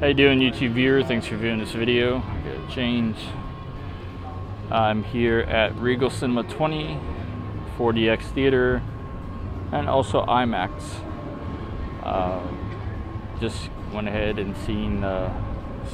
How you doing, YouTube viewer? Thanks for viewing this video. I gotta change. I'm here at Regal Cinema 20, 4DX Theater, and also IMAX. Just went ahead and seen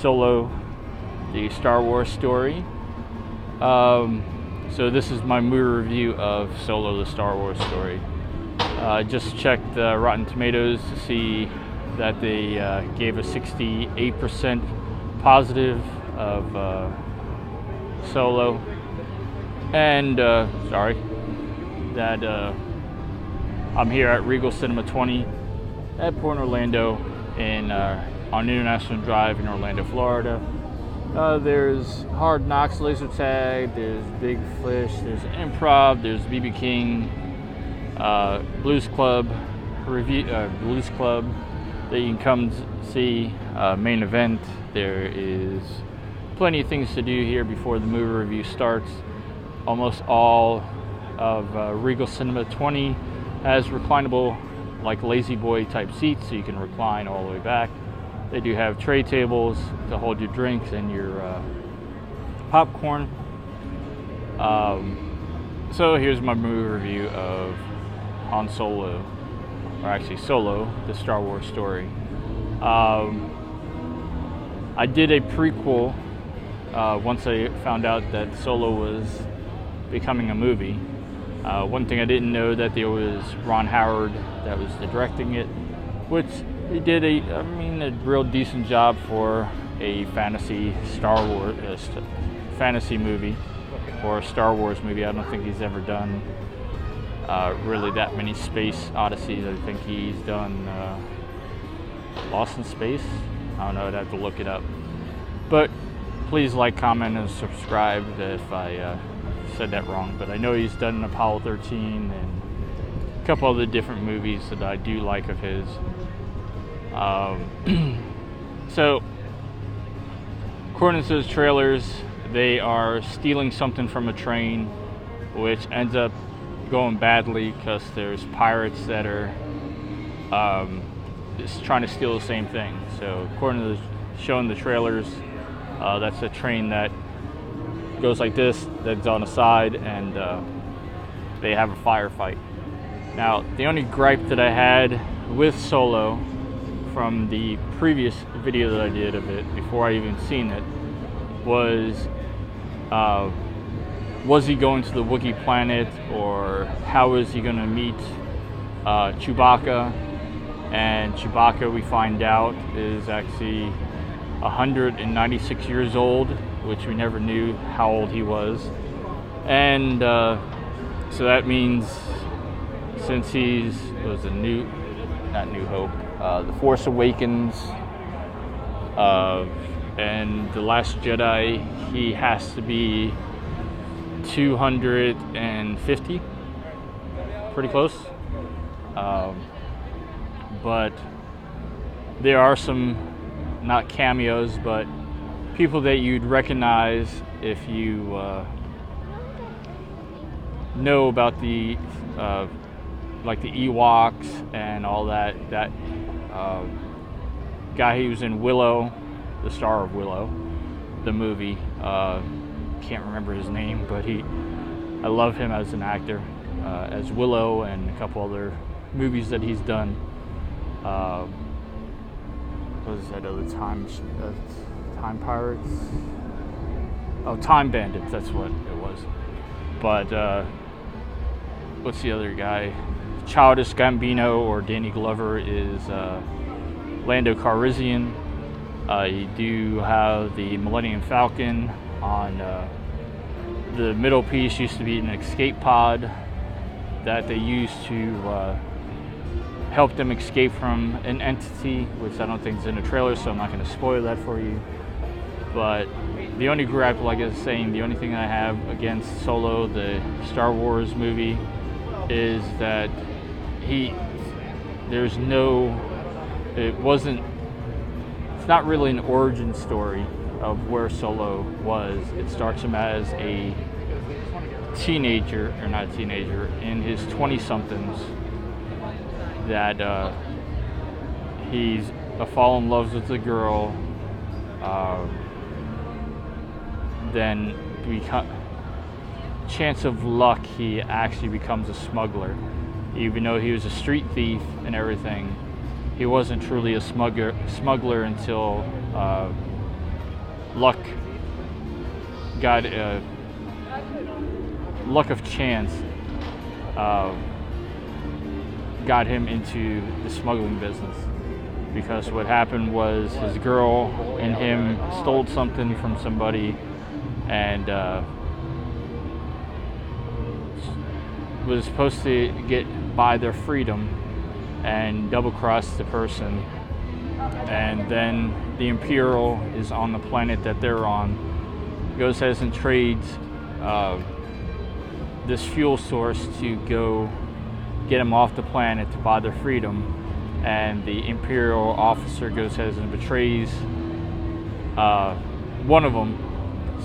Solo, the Star Wars story. So this is my movie review of Solo, the Star Wars story. I just checked Rotten Tomatoes to see that they gave a 68% positive of Solo, and I'm here at Regal Cinema 20 at Port Orlando on International Drive in Orlando, Florida. There's Hard Knocks laser tag, there's Big Fish, there's Improv, there's BB King, Blues Club that you can come see, main event. There is plenty of things to do here before the movie review starts. Almost all of Regal Cinema 20 has reclinable, like lazy boy type seats, so you can recline all the way back. They do have tray tables to hold your drinks and your popcorn. So here's my movie review of Han Solo, or actually Solo, the Star Wars story. I did a prequel once I found out that Solo was becoming a movie. One thing I didn't know that there was Ron Howard that was directing it, which he did a real decent job for a fantasy Star Wars fantasy movie or a Star Wars movie. I don't think he's ever done really that many space odysseys. I think he's done Lost in Space. I don't know, I'd have to look it up. But please like, comment, and subscribe if I said that wrong. But I know he's done Apollo 13 and a couple other different movies that I do like of his. So, according to those trailers, they are stealing something from a train, which ends up going badly because there's pirates that are just trying to steal the same thing. So according to showing the trailers, that's a train that goes like this, that's on the side, and they have a firefight. Now, the only gripe that I had with Solo from the previous video that I did of it, before I even seen it, was he going to the Wookiee planet, or how is he going to meet Chewbacca? And Chewbacca, we find out, is actually 196 years old, which we never knew how old he was. And so that means, since The Force Awakens and The Last Jedi, he has to be 250, pretty close. But there are some, not cameos, but people that you'd recognize if you know about the like the Ewoks and all that. That guy who was in Willow, the star of Willow, the movie. Can't remember his name, but I love him as an actor, as Willow, and a couple other movies that he's done. What was that other Time Pirates? Oh, Time Bandits, that's what it was. But what's the other guy? Childish Gambino, or Danny Glover, is Lando Calrissian. You do have the Millennium Falcon on the middle piece. Used to be an escape pod that they used to help them escape from an entity, which I don't think is in the trailer, so I'm not going to spoil that for you. But the only gripe, like I was saying, the only thing I have against Solo, the Star Wars movie, is that it's not really an origin story of where Solo was. It starts him as a teenager, or not a teenager, in his 20-somethings, that he's fallen in love with a girl then chance of luck, he actually becomes a smuggler. Even though he was a street thief and everything, he wasn't truly a smuggler until luck got luck of chance got him into the smuggling business. Because what happened was his girl and him stole something from somebody and was supposed to buy their freedom and double-cross the person. And then the Imperial is on the planet that they're on, goes ahead and trades this fuel source to go get them off the planet to buy their freedom. And the Imperial officer goes ahead and betrays one of them.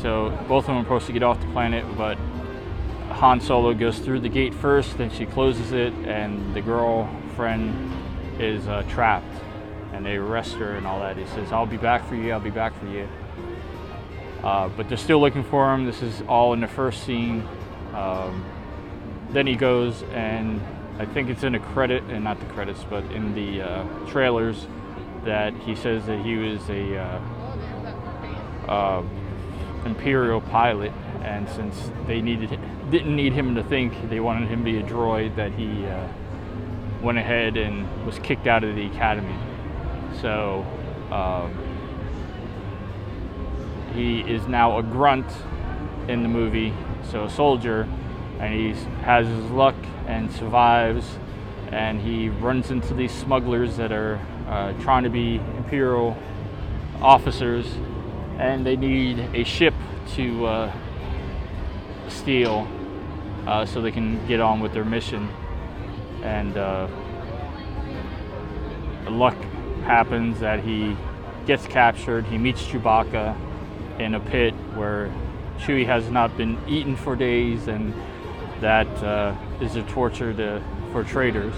So both of them are supposed to get off the planet, but Han Solo goes through the gate first, then she closes it, and the girlfriend is trapped. And they arrest her and all that. He says, "I'll be back for you, I'll be back for you." But they're still looking for him. This is all in the first scene. Then he goes, and I think it's in not the credits, but in the trailers, that he says that he was a Imperial pilot, and since they didn't need him to think, they wanted him to be a droid, that he went ahead and was kicked out of the academy. So he is now a grunt in the movie, so a soldier, and he has his luck and survives, and he runs into these smugglers that are trying to be Imperial officers, and they need a ship to steal so they can get on with their mission. And luck happens that he gets captured. He meets Chewbacca in a pit where Chewie has not been eaten for days, and that is a torture for traitors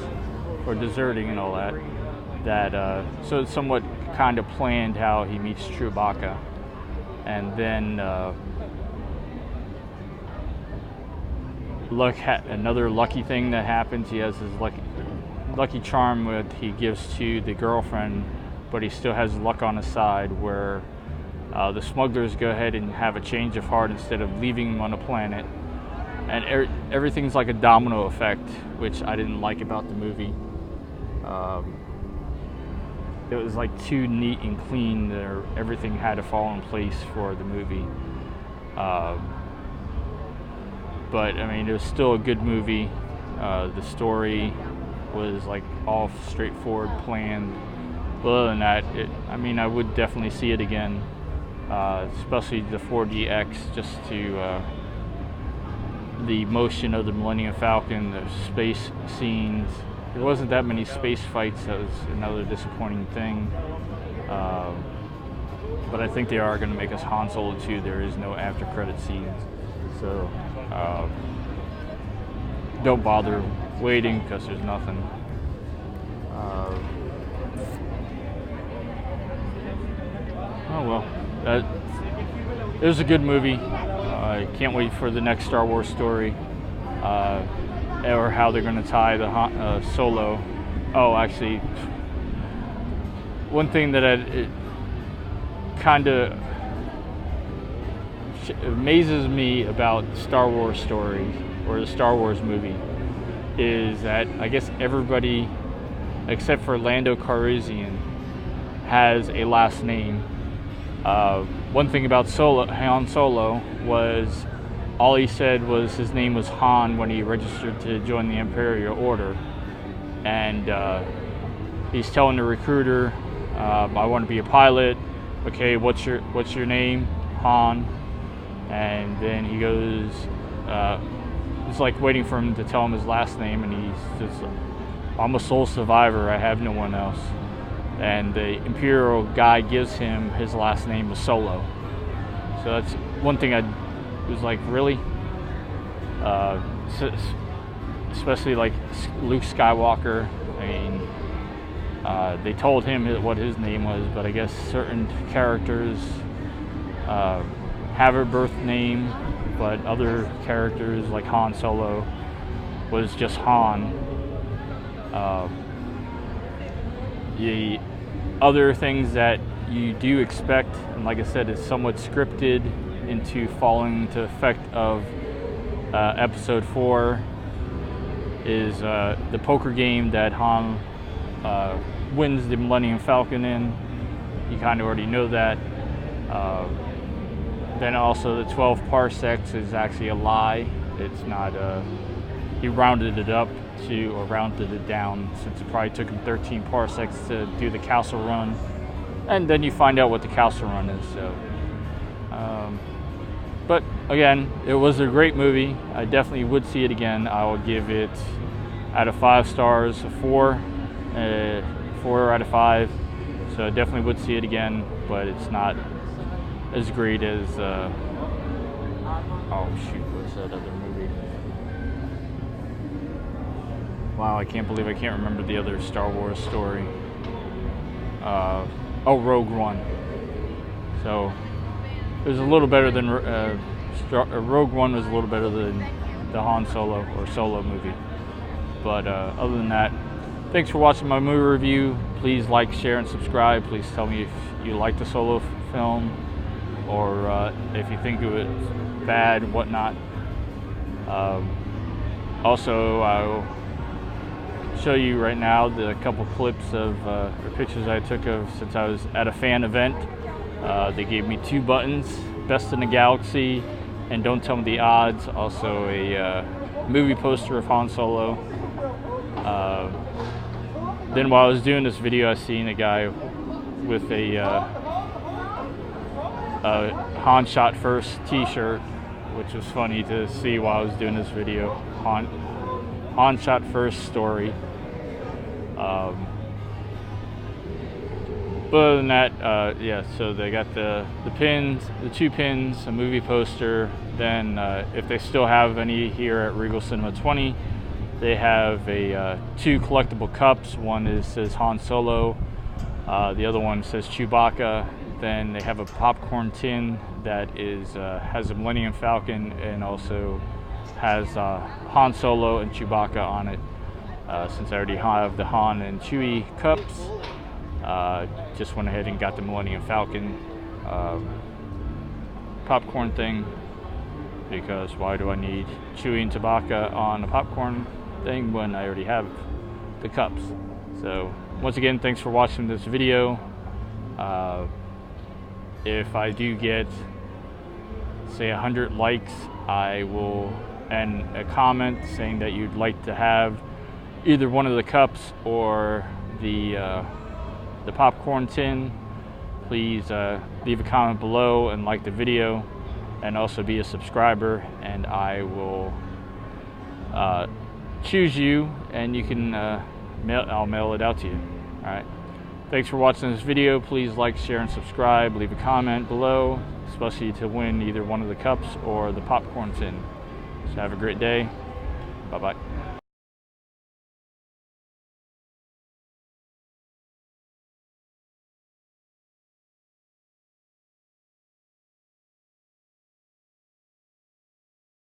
for deserting and all that. So it's somewhat kind of planned how he meets Chewbacca. And then another lucky thing that happens, he has his lucky charm with he gives to the girlfriend, but he still has luck on his side where the smugglers go ahead and have a change of heart instead of leaving him on the planet. And everything's like a domino effect, which I didn't like about the movie. It was like too neat and clean there. Everything had to fall in place for the movie. But I mean, it was still a good movie. The story was like all straightforward, planned. But other than that, I I would definitely see it again, especially the 4DX, just to the motion of the Millennium Falcon, the space scenes. There wasn't that many space fights. That was another disappointing thing. But I think they are going to make us Han Solo 2. There is no after credit scenes. So don't bother waiting because there's nothing. Oh well, it was a good movie. I can't wait for the next Star Wars story, or how they're going to tie the Solo. Oh, actually, one thing that it kind of amazes me about Star Wars stories or the Star Wars movie is that I guess everybody except for Lando Calrissian has a last name. One thing about Han Solo was all he said was his name was Han when he registered to join the Imperial Order, and he's telling the recruiter, "I want to be a pilot." Okay, what's your name? Han. And then he goes, it's like waiting for him to tell him his last name, and he's just, "I'm a sole survivor. I have no one else." And the Imperial guy gives him his last name was Solo. So that's one thing I was like, really? Especially like Luke Skywalker. I mean, They told him what his name was, but I guess certain characters have a birth name, but other characters like Han Solo was just Han. The other things that you do expect, and like I said, is somewhat scripted into falling into effect of episode 4, is the poker game that Han wins the Millennium Falcon in. You kind of already know that. Then also the 12 parsecs is actually a lie. It's not, he rounded it up to, or rounded it down, since it probably took him 13 parsecs to do the Castle Run. And then you find out what the Castle Run is, so. But again, it was a great movie. I definitely would see it again. I will give it, out of 5 stars, a 4. 4 out of 5. So I definitely would see it again, but it's not as great as, oh shoot, what's that other movie? Wow, I can't believe I can't remember the other Star Wars story. Rogue One. So it was a little better than Rogue One was a little better than the Han Solo or Solo movie. But other than that, thanks for watching my movie review. Please like, share, and subscribe. Please tell me if you like the Solo film, or if you think it was bad, whatnot. Also, I'll show you right now the couple clips of or pictures I took of since I was at a fan event. They gave me 2 buttons, Best in the Galaxy and Don't Tell Me the Odds. Also a movie poster of Han Solo. Then while I was doing this video, I seen a guy with a Han Shot First t-shirt, which was funny to see while I was doing this video. Han Shot First story. But other than that, yeah, so they got the pins, the 2 pins, a movie poster. Then if they still have any here at Regal Cinema 20, they have a 2 collectible cups. One says Han Solo, the other one says Chewbacca. Then they have a popcorn tin that has a Millennium Falcon and also has Han Solo and Chewbacca on it. Since I already have the Han and Chewie cups, just went ahead and got the Millennium Falcon popcorn thing, because why do I need Chewie and Chewbacca on a popcorn thing when I already have the cups? So once again, thanks for watching this video. If I do get, say, 100 likes, I will, and a comment saying that you'd like to have either one of the cups or the popcorn tin, please leave a comment below and like the video, and also be a subscriber, and I will choose you, and you can I'll mail it out to you. All right. Thanks for watching this video. Please like, share, and subscribe. Leave a comment below, especially to win either one of the cups or the popcorn tin. So have a great day. Bye-bye.